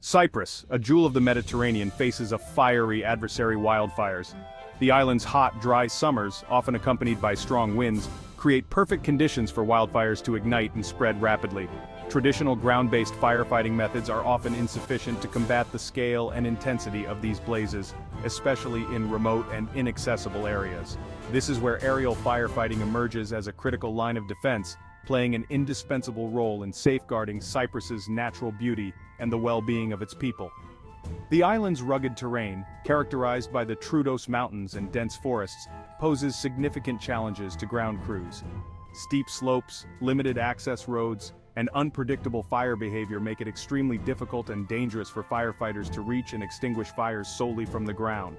Cyprus, a jewel of the Mediterranean, faces a fiery adversary: wildfires. The island's hot, dry summers, often accompanied by strong winds, create perfect conditions for wildfires to ignite and spread rapidly. Traditional ground-based firefighting methods are often insufficient to combat the scale and intensity of these blazes, especially in remote and inaccessible areas. This is where aerial firefighting emerges as a critical line of defense, playing an indispensable role in safeguarding Cyprus's natural beauty and the well-being of its people. The island's rugged terrain, characterized by the Troodos Mountains and dense forests, poses significant challenges to ground crews. Steep slopes, limited access roads, and unpredictable fire behavior make it extremely difficult and dangerous for firefighters to reach and extinguish fires solely from the ground.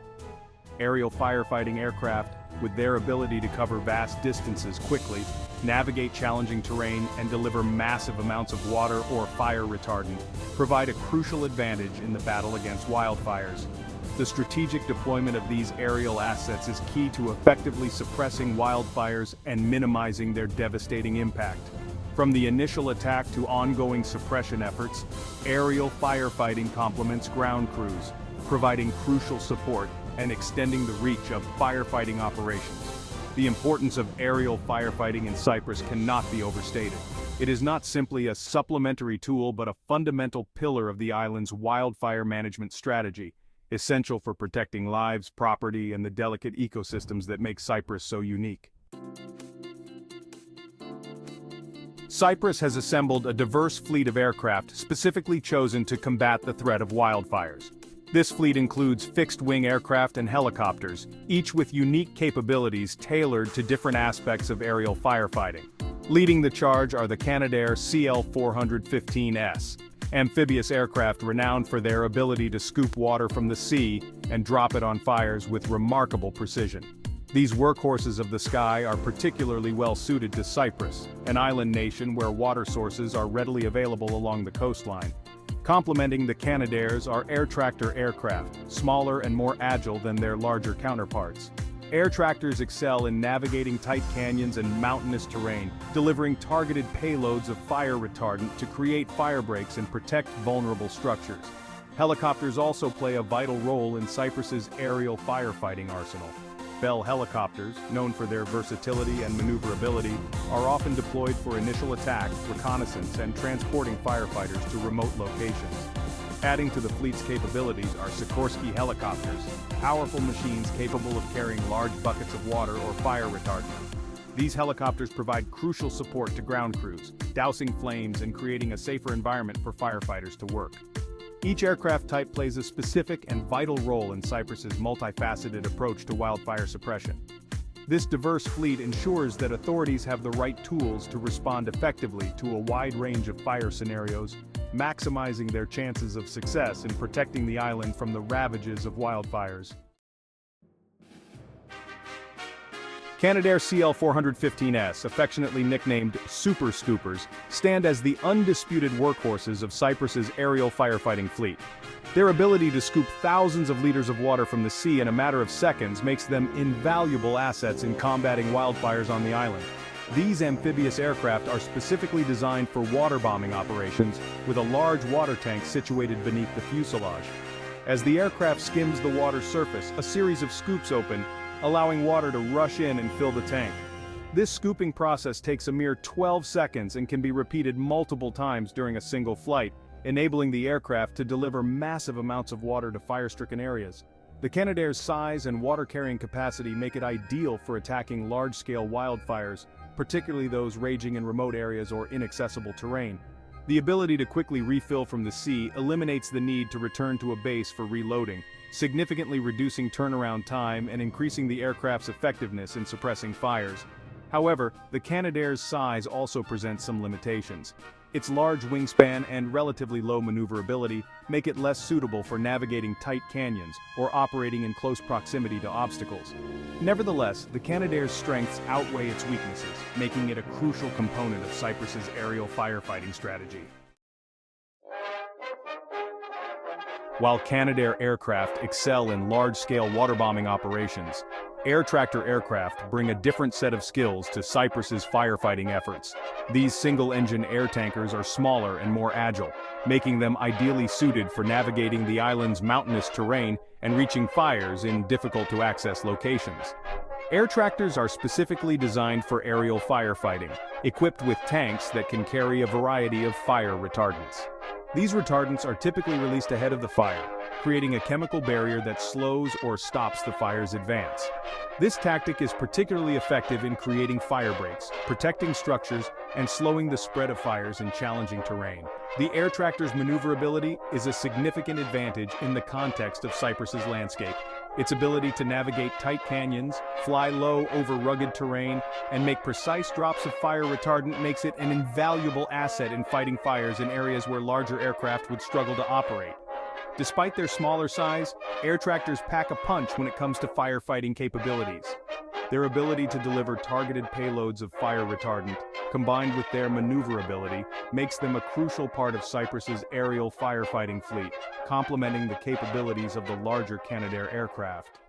Aerial firefighting aircraft, with their ability to cover vast distances quickly, navigate challenging terrain, and deliver massive amounts of water or fire retardant, provide a crucial advantage in the battle against wildfires. The strategic deployment of these aerial assets is key to effectively suppressing wildfires and minimizing their devastating impact. From the initial attack to ongoing suppression efforts, aerial firefighting complements ground crews, providing crucial support and extending the reach of firefighting operations. The importance of aerial firefighting in Cyprus cannot be overstated. It is not simply a supplementary tool but a fundamental pillar of the island's wildfire management strategy, essential for protecting lives, property, and the delicate ecosystems that make Cyprus so unique. Cyprus has assembled a diverse fleet of aircraft specifically chosen to combat the threat of wildfires. This fleet includes fixed-wing aircraft and helicopters, each with unique capabilities tailored to different aspects of aerial firefighting. Leading the charge are the Canadair CL-415S, amphibious aircraft renowned for their ability to scoop water from the sea and drop it on fires with remarkable precision. These workhorses of the sky are particularly well-suited to Cyprus, an island nation where water sources are readily available along the coastline. Complementing the Canadairs are air tractor aircraft, smaller and more agile than their larger counterparts. Air tractors excel in navigating tight canyons and mountainous terrain, delivering targeted payloads of fire retardant to create fire breaks and protect vulnerable structures. Helicopters also play a vital role in Cyprus's aerial firefighting arsenal. Bell helicopters, known for their versatility and maneuverability, are often deployed for initial attack, reconnaissance, and transporting firefighters to remote locations. Adding to the fleet's capabilities are Sikorsky helicopters, powerful machines capable of carrying large buckets of water or fire retardant. These helicopters provide crucial support to ground crews, dousing flames and creating a safer environment for firefighters to work. Each aircraft type plays a specific and vital role in Cyprus's multifaceted approach to wildfire suppression. This diverse fleet ensures that authorities have the right tools to respond effectively to a wide range of fire scenarios, maximizing their chances of success in protecting the island from the ravages of wildfires. Canadair CL-415S, affectionately nicknamed Super Scoopers, stand as the undisputed workhorses of Cyprus's aerial firefighting fleet. Their ability to scoop thousands of liters of water from the sea in a matter of seconds makes them invaluable assets in combating wildfires on the island. These amphibious aircraft are specifically designed for water bombing operations, with a large water tank situated beneath the fuselage. As the aircraft skims the water's surface, a series of scoops open, allowing water to rush in and fill the tank. This scooping process takes a mere 12 seconds and can be repeated multiple times during a single flight, enabling the aircraft to deliver massive amounts of water to fire-stricken areas. The Canadair's size and water-carrying capacity make it ideal for attacking large-scale wildfires, particularly those raging in remote areas or inaccessible terrain. The ability to quickly refill from the sea eliminates the need to return to a base for reloading, significantly reducing turnaround time and increasing the aircraft's effectiveness in suppressing fires. However, the Canadair's size also presents some limitations. Its large wingspan and relatively low maneuverability make it less suitable for navigating tight canyons or operating in close proximity to obstacles. Nevertheless, the Canadair's strengths outweigh its weaknesses, making it a crucial component of Cyprus's aerial firefighting strategy. While Canadair aircraft excel in large-scale water bombing operations, Air tractor aircraft bring a different set of skills to Cyprus's firefighting efforts. These single-engine air tankers are smaller and more agile, making them ideally suited for navigating the island's mountainous terrain and reaching fires in difficult-to-access locations. Air tractors are specifically designed for aerial firefighting, equipped with tanks that can carry a variety of fire retardants. These retardants are typically released ahead of the fire, creating a chemical barrier that slows or stops the fire's advance. This tactic is particularly effective in creating fire breaks, protecting structures, and slowing the spread of fires in challenging terrain. The air tractor's maneuverability is a significant advantage in the context of Cyprus's landscape. Its ability to navigate tight canyons, fly low over rugged terrain, and make precise drops of fire retardant makes it an invaluable asset in fighting fires in areas where larger aircraft would struggle to operate. Despite their smaller size, air tractors pack a punch when it comes to firefighting capabilities. Their ability to deliver targeted payloads of fire retardant, combined with their maneuverability, makes them a crucial part of Cyprus's aerial firefighting fleet, complementing the capabilities of the larger Canadair aircraft.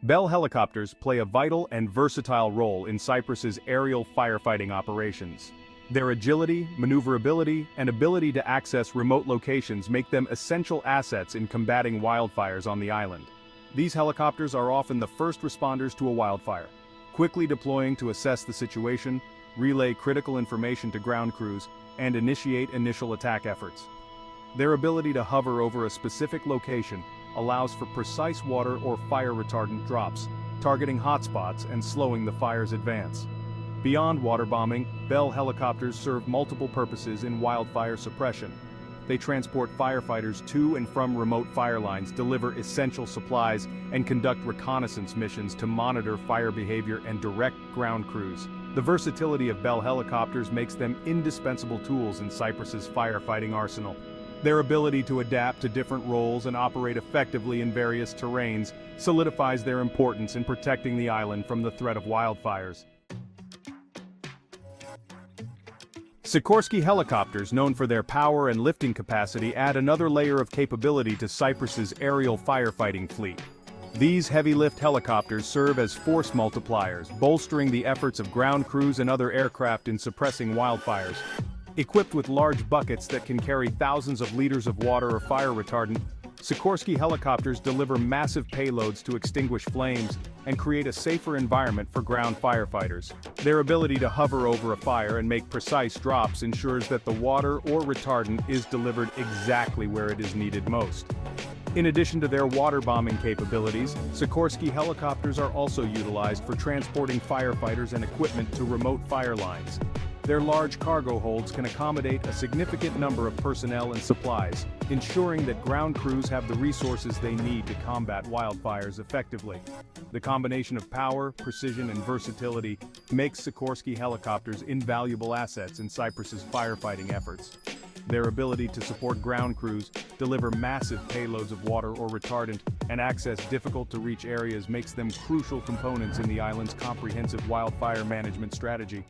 Bell helicopters play a vital and versatile role in Cyprus's aerial firefighting operations. Their agility, maneuverability, and ability to access remote locations make them essential assets in combating wildfires on the island. These helicopters are often the first responders to a wildfire, quickly deploying to assess the situation, relay critical information to ground crews, and initiate initial attack efforts. Their ability to hover over a specific location allows for precise water or fire retardant drops, targeting hotspots and slowing the fire's advance. Beyond water bombing, Bell helicopters serve multiple purposes in wildfire suppression. They transport firefighters to and from remote fire lines, deliver essential supplies, and conduct reconnaissance missions to monitor fire behavior and direct ground crews. The versatility of Bell helicopters makes them indispensable tools in Cyprus's firefighting arsenal. Their ability to adapt to different roles and operate effectively in various terrains solidifies their importance in protecting the island from the threat of wildfires. Sikorsky helicopters, known for their power and lifting capacity, add another layer of capability to Cyprus's aerial firefighting fleet. These heavy-lift helicopters serve as force multipliers, bolstering the efforts of ground crews and other aircraft in suppressing wildfires. Equipped with large buckets that can carry thousands of liters of water or fire retardant, Sikorsky helicopters deliver massive payloads to extinguish flames and create a safer environment for ground firefighters. Their ability to hover over a fire and make precise drops ensures that the water or retardant is delivered exactly where it is needed most. In addition to their water bombing capabilities, Sikorsky helicopters are also utilized for transporting firefighters and equipment to remote fire lines. Their large cargo holds can accommodate a significant number of personnel and supplies, ensuring that ground crews have the resources they need to combat wildfires effectively. The combination of power, precision, and versatility makes Sikorsky helicopters invaluable assets in Cyprus's firefighting efforts. Their ability to support ground crews, deliver massive payloads of water or retardant, and access difficult-to-reach areas makes them crucial components in the island's comprehensive wildfire management strategy.